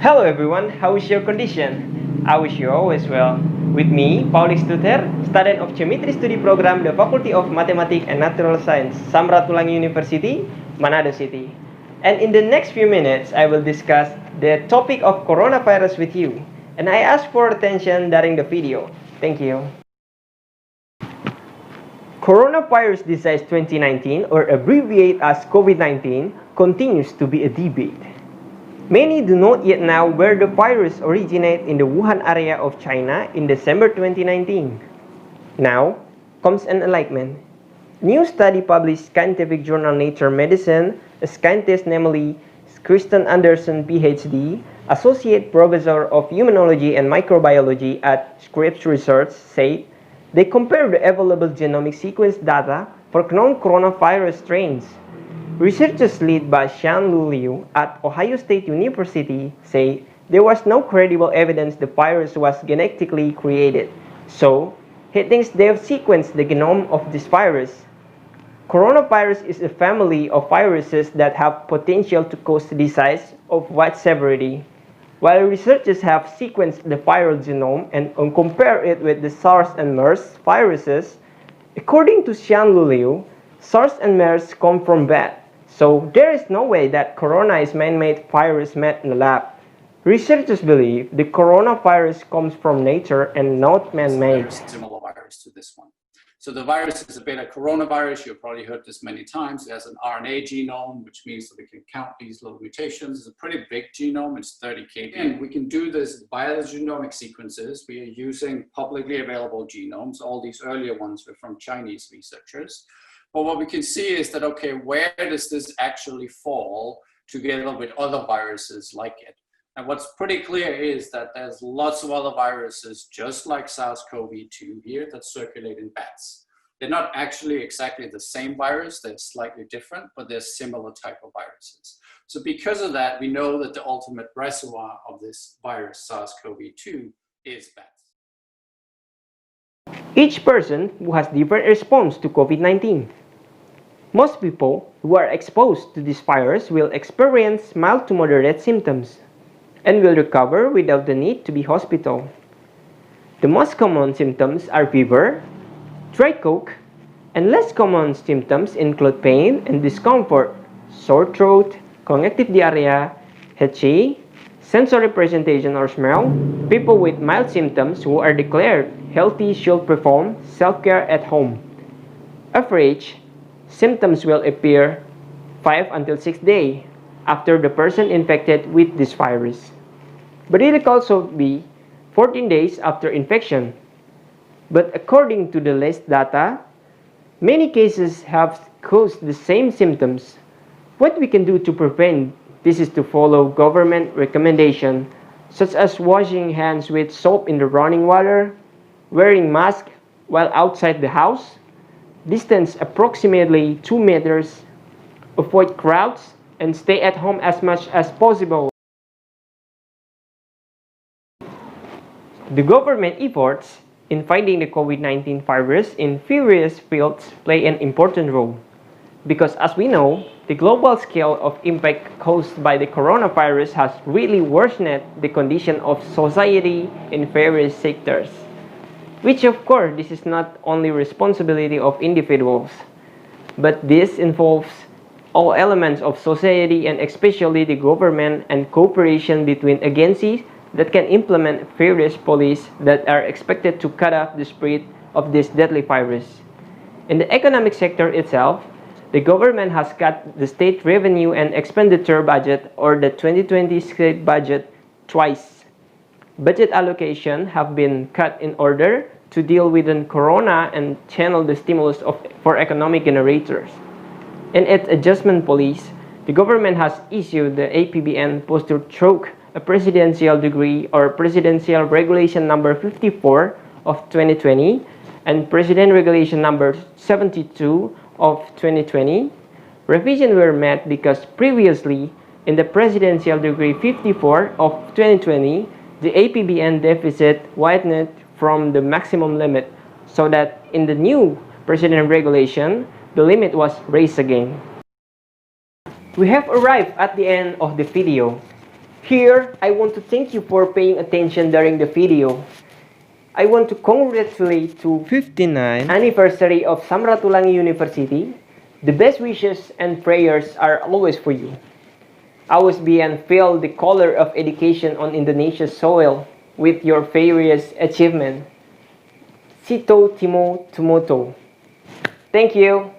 Hello everyone, how is your condition? I wish you always well. With me, Paulix Tuter, student of Geometry Study Program, the Faculty of Mathematics and Natural Science, Ratulangi University, Manado City. And in the next few minutes, I will discuss the topic of coronavirus with you. And I ask for attention during the video. Thank you. Coronavirus disease 2019, or abbreviated as COVID-19, continues to be a debate. Many do not yet know where the virus originated in the Wuhan area of China in December 2019. Now comes an enlightenment. New study published scientific journal Nature Medicine, a scientist namely Kristen Andersen, PhD, Associate Professor of Immunology and Microbiology at Scripps Research, said they compared the available genomic sequence data for known coronavirus strains. Researchers led by Xianlu Liu at Ohio State University say there was no credible evidence the virus was genetically created, so he thinks they have sequenced the genome of this virus. Coronavirus is a family of viruses that have potential to cause disease of wide severity. While researchers have sequenced the viral genome and compare it with the SARS and MERS viruses, according to Xianlu Liu, SARS and MERS come from bats. So there is no way that corona is man-made virus made in the lab. Researchers believe the coronavirus comes from nature and not man-made. Similar virus to this one. So the virus is a beta coronavirus. You've probably heard this many times. It has an RNA genome, which means that we can count these little mutations. It's a pretty big genome. It's 30 kb. And we can do this by the genomic sequences. We are using publicly available genomes. All these earlier ones were from Chinese researchers. But what we can see is that, okay, where does this actually fall together with other viruses like it? And what's pretty clear is that there's lots of other viruses, just like SARS-CoV-2 here, that circulate in bats. They're not actually exactly the same virus. They're slightly different, but they're similar type of viruses. So because of that, we know that the ultimate reservoir of this virus, SARS-CoV-2, is bats. Each person who has different response to COVID-19. Most people who are exposed to this virus will experience mild to moderate symptoms and will recover without the need to be hospital. The most common symptoms are fever, dry cough, and less common symptoms include pain and discomfort, sore throat, conjunctive diarrhea, headache, sensory presentation or smell. People with mild symptoms who are declared healthy should perform self-care at home. Average symptoms will appear 5 until 6 days after the person infected with this virus. But it can also be 14 days after infection. But according to the latest data, many cases have caused the same symptoms. What we can do to prevent this is to follow government recommendations such as washing hands with soap in the running water, wearing masks while outside the house, distance approximately 2 meters, avoid crowds, and stay at home as much as possible. The government efforts in fighting the COVID-19 virus in various fields play an important role because, as we know, the global scale of impact caused by the coronavirus has really worsened the condition of society in various sectors. Which of course, this is not only responsibility of individuals, but this involves all elements of society and especially the government and cooperation between agencies that can implement various policies that are expected to cut off the spread of this deadly virus. In the economic sector itself, the government has cut the state revenue and expenditure budget or the 2020 state budget twice. Budget allocation have been cut in order to deal with the corona and channel the stimulus for economic generators. In its adjustment policy, the government has issued the APBN posted through a presidential decree or presidential regulation number 54 of 2020 and president regulation number 72 of 2020. Revisions were made because previously in the presidential decree 54 of 2020, the APBN deficit widened from the maximum limit so that in the new president regulation, the limit was raised again. We have arrived at the end of the video. Here, I want to thank you for paying attention during the video. I want to congratulate to 59th anniversary of Ratulangi University. The best wishes and prayers are always for you. Always be and feel the color of education on Indonesia's soil with your various achievements. Sito Timo Tumoto. Thank you.